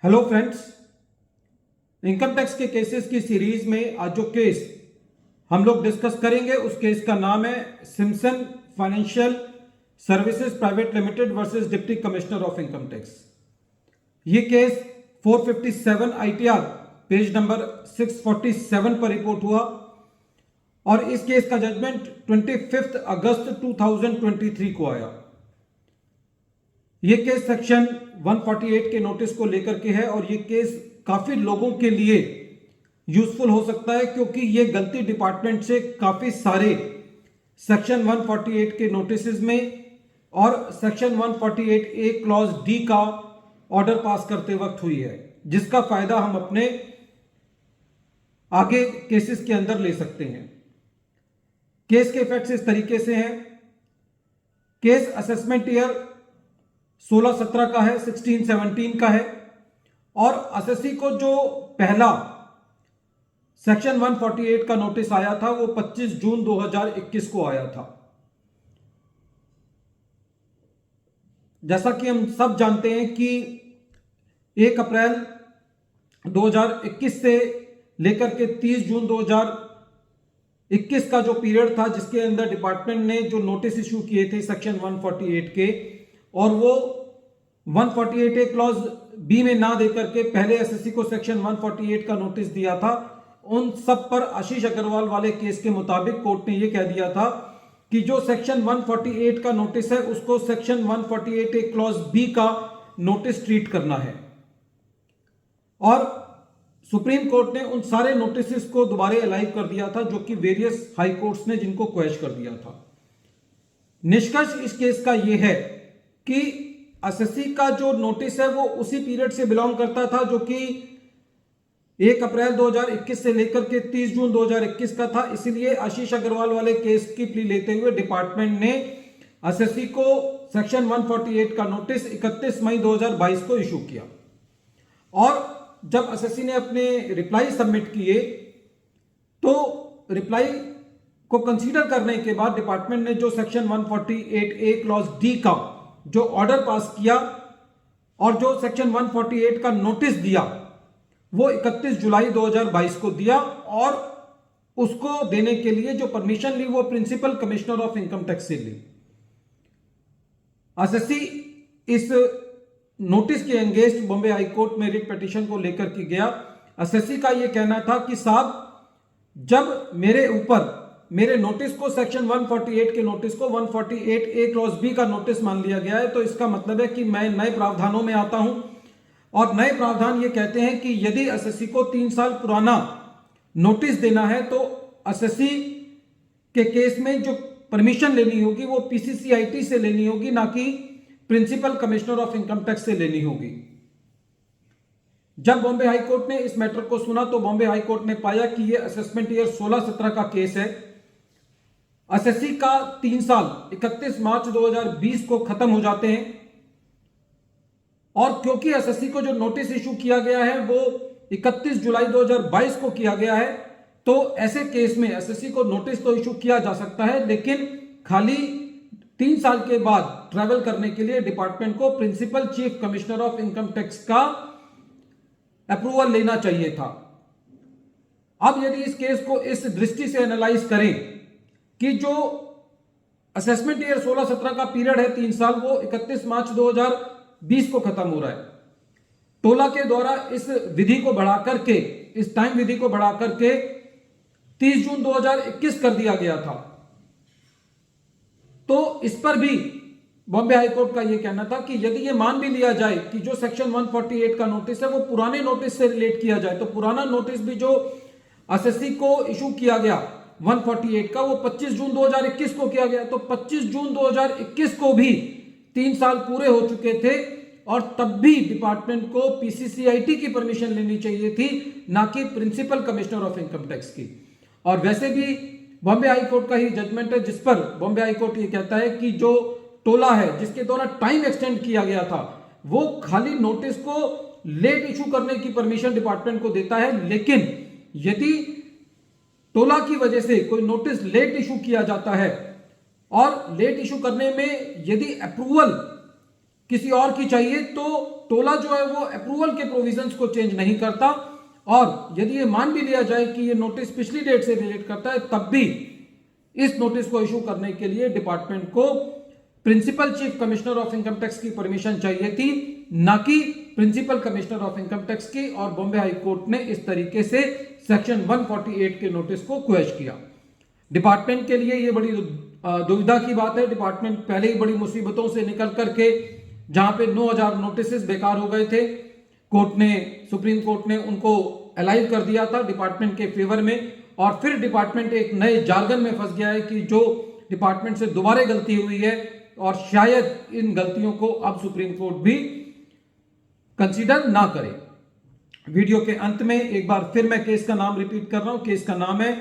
Hello friends, income tax के cases की series में आज जो केस हम लोग डिस्कस करेंगे उस केस का नाम है Simpson financial services private limited versus deputy commissioner of income tax. ये केस 457 आईटीआर पेज नंबर 647 पर रिपोर्ट हुआ और इस केस का जजमेंट 25 अगस्त 2023 को आया। ये केस सेक्शन 148 के नोटिस को लेकर के है और ये केस काफी लोगों के लिए यूजफुल हो सकता है क्योंकि ये गलती डिपार्टमेंट से काफी सारे सेक्शन 148 के नोटिस में और सेक्शन 148 ए क्लॉज डी का ऑर्डर पास करते वक्त हुई है, जिसका फायदा हम अपने आगे केसेस के अंदर ले सकते हैं। केस के इफेक्ट्स इस तरीके से हैं। केस असेसमेंट ईयर 16-17 का है, 16-17 का है और असेसी को जो पहला सेक्शन 148 का नोटिस आया था वो 25 जून 2021 को आया था। जैसा कि हम सब जानते हैं कि 1 अप्रैल 2021 से लेकर के 30 जून 2021 का जो पीरियड था जिसके अंदर डिपार्टमेंट ने जो नोटिस इशू किए थे सेक्शन 148 के, और वो 148 ए क्लॉज बी में ना देकर के पहले एसएससी को सेक्शन 148 का नोटिस दिया था, उन सब पर आशीष अग्रवाल वाले केस के मुताबिक कोर्ट ने यह कह दिया था कि जो सेक्शन 148 का नोटिस है उसको सेक्शन 148 ए क्लॉज बी का नोटिस ट्रीट करना है। और सुप्रीम कोर्ट ने उन सारे नोटिस को दोबारा अलाइव कर दिया था जो कि वेरियस हाई कोर्ट्स ने जिनको क्वेश कर दिया था। निष्कर्ष इस केस का यह है कि एसएससी का जो नोटिस है वो उसी पीरियड से बिलोंग करता था जो कि 1 अप्रैल 2021 से लेकर के 30 जून 2021 का था। इसीलिए आशीष अग्रवाल वाले केस की प्ली लेते हुए डिपार्टमेंट ने एसएससी को सेक्शन 148 का नोटिस 31 मई 2022 को इशू किया। और जब एसएससी ने अपने रिप्लाई सबमिट किए तो रिप्लाई को कंसीडर करने के बाद डिपार्टमेंट ने जो सेक्शन 148 ए क्लॉज डी का जो ऑर्डर पास किया और जो सेक्शन 148 का नोटिस दिया वो 31 जुलाई 2022 को दिया, और उसको देने के लिए जो परमिशन ली वो principal commissioner of income tax से ली। एसएससी इस नोटिस के अगेंस्ट बॉम्बे हाई कोर्ट में रिट पिटीशन को लेकर के गया। एसएससी का यह कहना था कि साहब, जब मेरे ऊपर मेरे नोटिस को सेक्शन 148 के नोटिस को 148 ए क्लॉज बी का नोटिस मान लिया गया है तो इसका मतलब है कि मैं नए प्रावधानों में आता हूं, और नए प्रावधान ये कहते हैं कि यदि एसएससी को 3 साल पुराना नोटिस देना है तो एसएससी के केस में जो परमिशन लेनी होगी वो पीसीसीआईटी से लेनी होगी, ना कि principal commissioner of income tax से लेनी होगी। जब बॉम्बे हाई कोर्ट ने इस मैटर को सुना तो बॉम्बे हाई कोर्ट ने पाया कि यह असेसमेंट ईयर 16-17 का केस है। एसएससी का 3 साल 31 मार्च 2020 को खत्म हो जाते हैं, और क्योंकि एसएससी को जो नोटिस इशू किया गया है वो 31 जुलाई 2022 को किया गया है, तो ऐसे केस में एसएससी को नोटिस तो इशू किया जा सकता है, लेकिन खाली 3 साल के बाद ट्रैवल करने के लिए डिपार्टमेंट को principal chief commissioner of income tax का अप्रूवल लेना चाहिए था। अब यदि इस केस को इस दृष्टि से एनालाइज करें कि जो असेसमेंट ईयर 16-17 का पीरियड है 3 साल, वो 31 मार्च 2020 को खत्म हो रहा है। टोला के द्वारा इस विधि को बढ़ाकर के, इस टाइम विधि को बढ़ाकर के 30 जून 2021 कर दिया गया था। तो इस पर भी बॉम्बे हाई कोर्ट का यह कहना था कि यदि यह मान भी लिया जाए कि जो सेक्शन 148 का नोटिस है वो पुराने नोटिस से रिलेट किया जाए, तो पुराना नोटिस भी जो एसएससी को इशू किया गया 148 का वो 25 जून 2021 को किया गया, तो 25 जून 2021 को भी 3 साल पूरे हो चुके थे और तब भी डिपार्टमेंट को पीसीसीआईटी की परमिशन लेनी चाहिए थी, ना कि principal commissioner of income tax की। और वैसे भी बॉम्बे हाई कोर्ट का ही जजमेंट है जिस पर बॉम्बे हाई कोर्ट ये कहता है कि जो टोला है जिसके द्वारा टाइम एक्सटेंड किया गया था वो खाली नोटिस को लेट इशू करने की परमिशन डिपार्टमेंट को देता है, लेकिन यदि टोला की वजह से कोई नोटिस लेट इशू किया जाता है और लेट इशू करने में यदि अप्रूवल किसी और की चाहिए तो टोला जो है वो अप्रूवल के प्रोविजंस को चेंज नहीं करता, और यदि ये मान भी लिया जाए कि ये नोटिस पिछली डेट से रिलेट करता है, तब भी इस नोटिस को इशू करने के लिए डिपार्टमेंट को principal chief commissioner of income tax की परमिशन चाहिए थी, ना कि principal commissioner of income tax की। और बॉम्बे हाई कोर्ट ने इस तरीके से सेक्शन 148 के नोटिस को क्वेश किया। डिपार्टमेंट के लिए यह बड़ी दुविधा की बात है। डिपार्टमेंट पहले ही बड़ी मुसीबतों से निकल करके, जहां पे 9000 नोटिस बेकार हो गए थे, सुप्रीम कोर्ट ने उनको अलाइव कर दिया था डिपार्टमेंट के फेवर में, और फिर डिपार्टमेंट एक नए जार्गन में फंस गया है कि जो डिपार्टमेंट से दोबारा गलती हुई है, और शायद इन गलतियों को अब सुप्रीम कोर्ट भी कंसीडर ना करे। वीडियो के अंत में एक बार फिर मैं केस का नाम रिपीट कर रहा हूं। केस का नाम है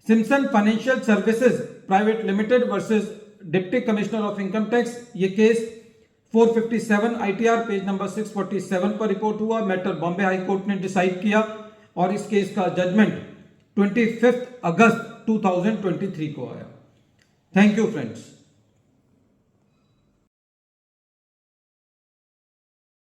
Simpson financial services private limited versus deputy commissioner of income tax. ये केस 457 ITR पेज नंबर 647 पर रिपोर्ट हुआ। मैटर बॉम्बे हाई कोर्ट ने डिसाइड किया, और इस केस का जजमेंट 25 अगस्त 2023 को आया। Thank you friends.